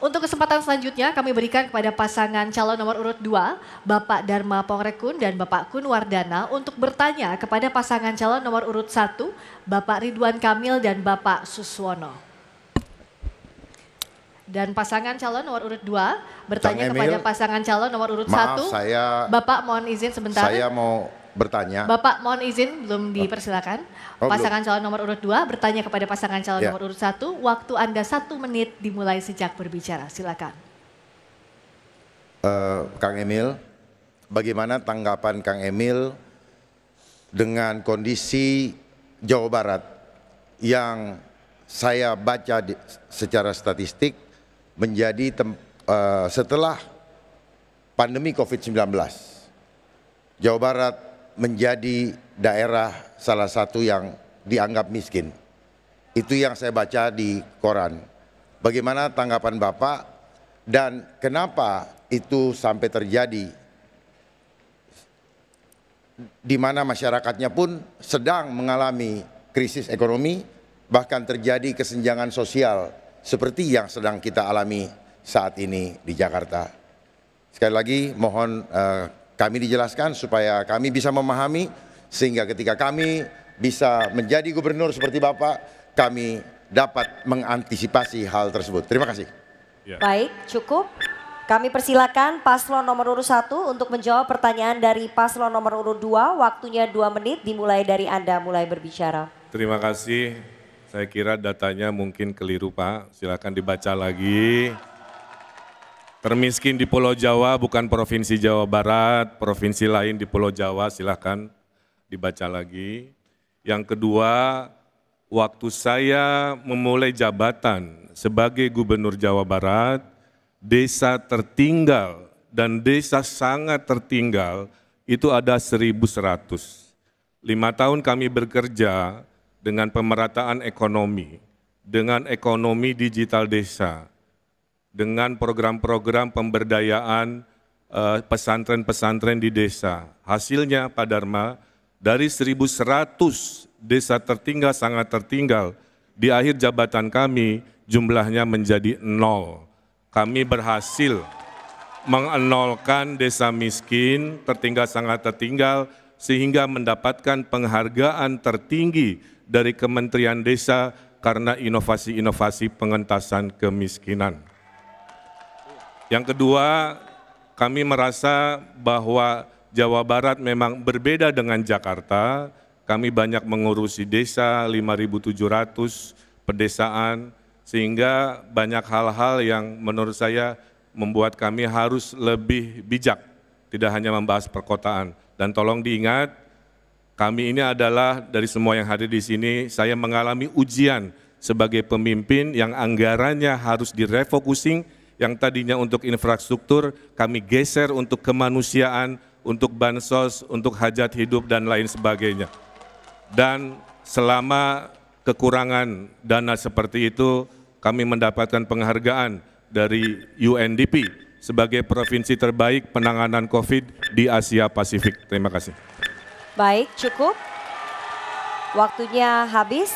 Untuk kesempatan selanjutnya kami berikan kepada pasangan calon nomor urut 2, Bapak Dharma Pongrekun dan Bapak Kun Wardana untuk bertanya kepada pasangan calon nomor urut 1, Bapak Ridwan Kamil dan Bapak Suswono. Dan pasangan calon nomor urut 2 bertanya kepada pasangan calon nomor urut 1. Bapak mohon izin sebentar. Saya mau bertanya. Bapak mohon izin, belum dipersilakan. Pasangan calon nomor urut 2 bertanya kepada pasangan calon nomor urut 1. Waktu Anda 1 menit dimulai sejak berbicara. Silakan. Kang Emil, bagaimana tanggapan Kang Emil dengan kondisi Jawa Barat yang saya baca secara statistik menjadi setelah pandemi COVID-19, Jawa Barat menjadi daerah salah satu yang dianggap miskin. Itu yang saya baca di koran. Bagaimana tanggapan Bapak dan kenapa itu sampai terjadi, di mana masyarakatnya pun sedang mengalami krisis ekonomi, bahkan terjadi kesenjangan sosial seperti yang sedang kita alami saat ini di Jakarta. Sekali lagi mohon kami dijelaskan supaya kami bisa memahami, sehingga ketika kami bisa menjadi gubernur seperti Bapak, kami dapat mengantisipasi hal tersebut. Terima kasih. Ya. Baik, cukup. Kami persilakan paslon nomor urut 1 untuk menjawab pertanyaan dari paslon nomor urut 2. Waktunya 2 menit dimulai dari Anda mulai berbicara. Terima kasih. Saya kira datanya mungkin keliru Pak. Silakan dibaca lagi. Termiskin di Pulau Jawa bukan Provinsi Jawa Barat, provinsi lain di Pulau Jawa, silakan dibaca lagi. Yang kedua, waktu saya memulai jabatan sebagai Gubernur Jawa Barat, desa tertinggal dan desa sangat tertinggal itu ada 1.100. 5 tahun kami bekerja dengan pemerataan ekonomi, dengan ekonomi digital desa, dengan program-program pemberdayaan pesantren-pesantren di desa. Hasilnya Pak Dharma, dari 1.100 desa tertinggal, sangat tertinggal, di akhir jabatan kami jumlahnya menjadi 0. Kami berhasil mengenolkan desa miskin, tertinggal sangat tertinggal, sehingga mendapatkan penghargaan tertinggi dari Kementerian Desa karena inovasi-inovasi pengentasan kemiskinan. Yang kedua, kami merasa bahwa Jawa Barat memang berbeda dengan Jakarta. Kami banyak mengurusi desa, 5.700 pedesaan, sehingga banyak hal-hal yang menurut saya membuat kami harus lebih bijak, tidak hanya membahas perkotaan. Dan tolong diingat, kami ini adalah dari semua yang hadir di sini, saya mengalami ujian sebagai pemimpin yang anggarannya harus direfocusing, yang tadinya untuk infrastruktur, kami geser untuk kemanusiaan, untuk bansos, untuk hajat hidup, dan lain sebagainya. Dan selama kekurangan dana seperti itu, kami mendapatkan penghargaan dari UNDP sebagai provinsi terbaik penanganan COVID di Asia Pasifik. Terima kasih. Baik, cukup. Waktunya habis.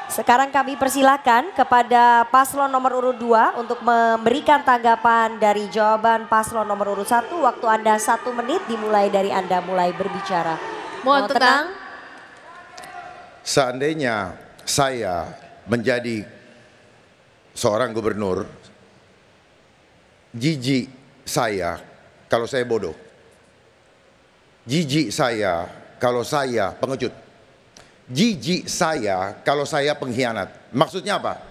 Sekarang kami persilakan kepada paslon nomor urut 2 untuk memberikan tanggapan dari jawaban paslon nomor urut 1. Waktu Anda 1 menit dimulai dari Anda mulai berbicara. Mohon tenang. Seandainya saya menjadi seorang gubernur, jijik saya kalau saya bodoh. Jijik saya kalau saya pengecut. Jijik saya kalau saya pengkhianat. Maksudnya apa?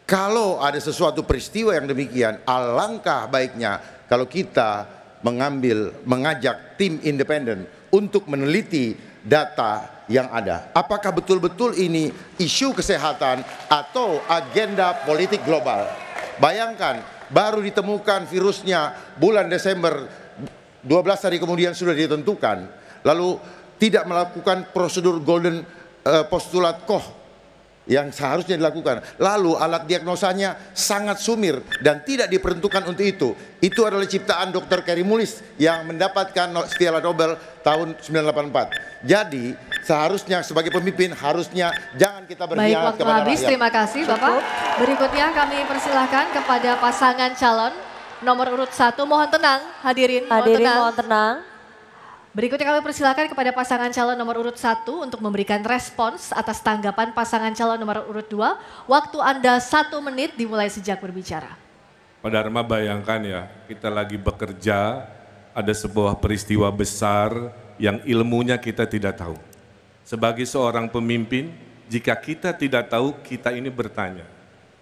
Kalau ada sesuatu peristiwa yang demikian, alangkah baiknya kalau kita mengajak tim independen untuk meneliti data yang ada. Apakah betul-betul ini isu kesehatan atau agenda politik global? Bayangkan, baru ditemukan virusnya bulan Desember, 12 hari kemudian sudah ditentukan. Lalu tidak melakukan prosedur golden postulat Koch yang seharusnya dilakukan. Lalu alat diagnosanya sangat sumir dan tidak diperuntukkan untuk itu. Itu adalah ciptaan Dr. Kary Mullis yang mendapatkan Piala Nobel tahun 1984. Jadi seharusnya sebagai pemimpin harusnya jangan kita Baik, berkhianat waktu kepada habis. rakyat. Terima kasih Bapak. Berikutnya kami persilahkan kepada pasangan calon nomor urut 1. Mohon tenang hadirin. Hadirin mohon tenang. Berikutnya kami persilakan kepada pasangan calon nomor urut 1 untuk memberikan respons atas tanggapan pasangan calon nomor urut 2. Waktu Anda 1 menit dimulai sejak berbicara. Pak Dharma, bayangkan ya, kita lagi bekerja, ada sebuah peristiwa besar yang ilmunya kita tidak tahu. Sebagai seorang pemimpin, jika kita tidak tahu, kita ini bertanya.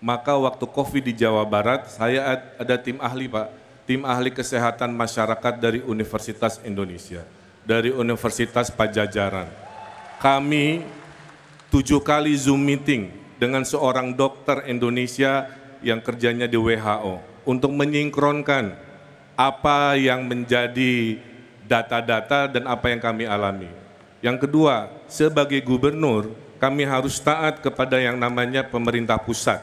Maka waktu COVID di Jawa Barat, saya ada tim ahli Pak, tim ahli kesehatan masyarakat dari Universitas Indonesia, dari Universitas Pajajaran. Kami 7 kali Zoom meeting dengan seorang dokter Indonesia yang kerjanya di WHO untuk menyingkronkan apa yang menjadi data-data dan apa yang kami alami. Yang kedua, sebagai gubernur, kami harus taat kepada yang namanya pemerintah pusat.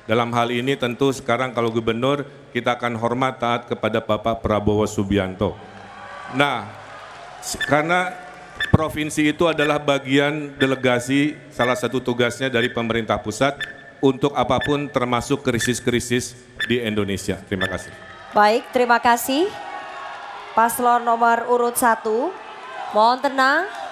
Dalam hal ini tentu sekarang kalau gubernur, kita akan hormat taat kepada Bapak Prabowo Subianto. Nah, karena provinsi itu adalah bagian delegasi, salah satu tugasnya dari pemerintah pusat untuk apapun termasuk krisis-krisis di Indonesia. Terima kasih. Baik, terima kasih. Paslon nomor urut 1, mohon tenang.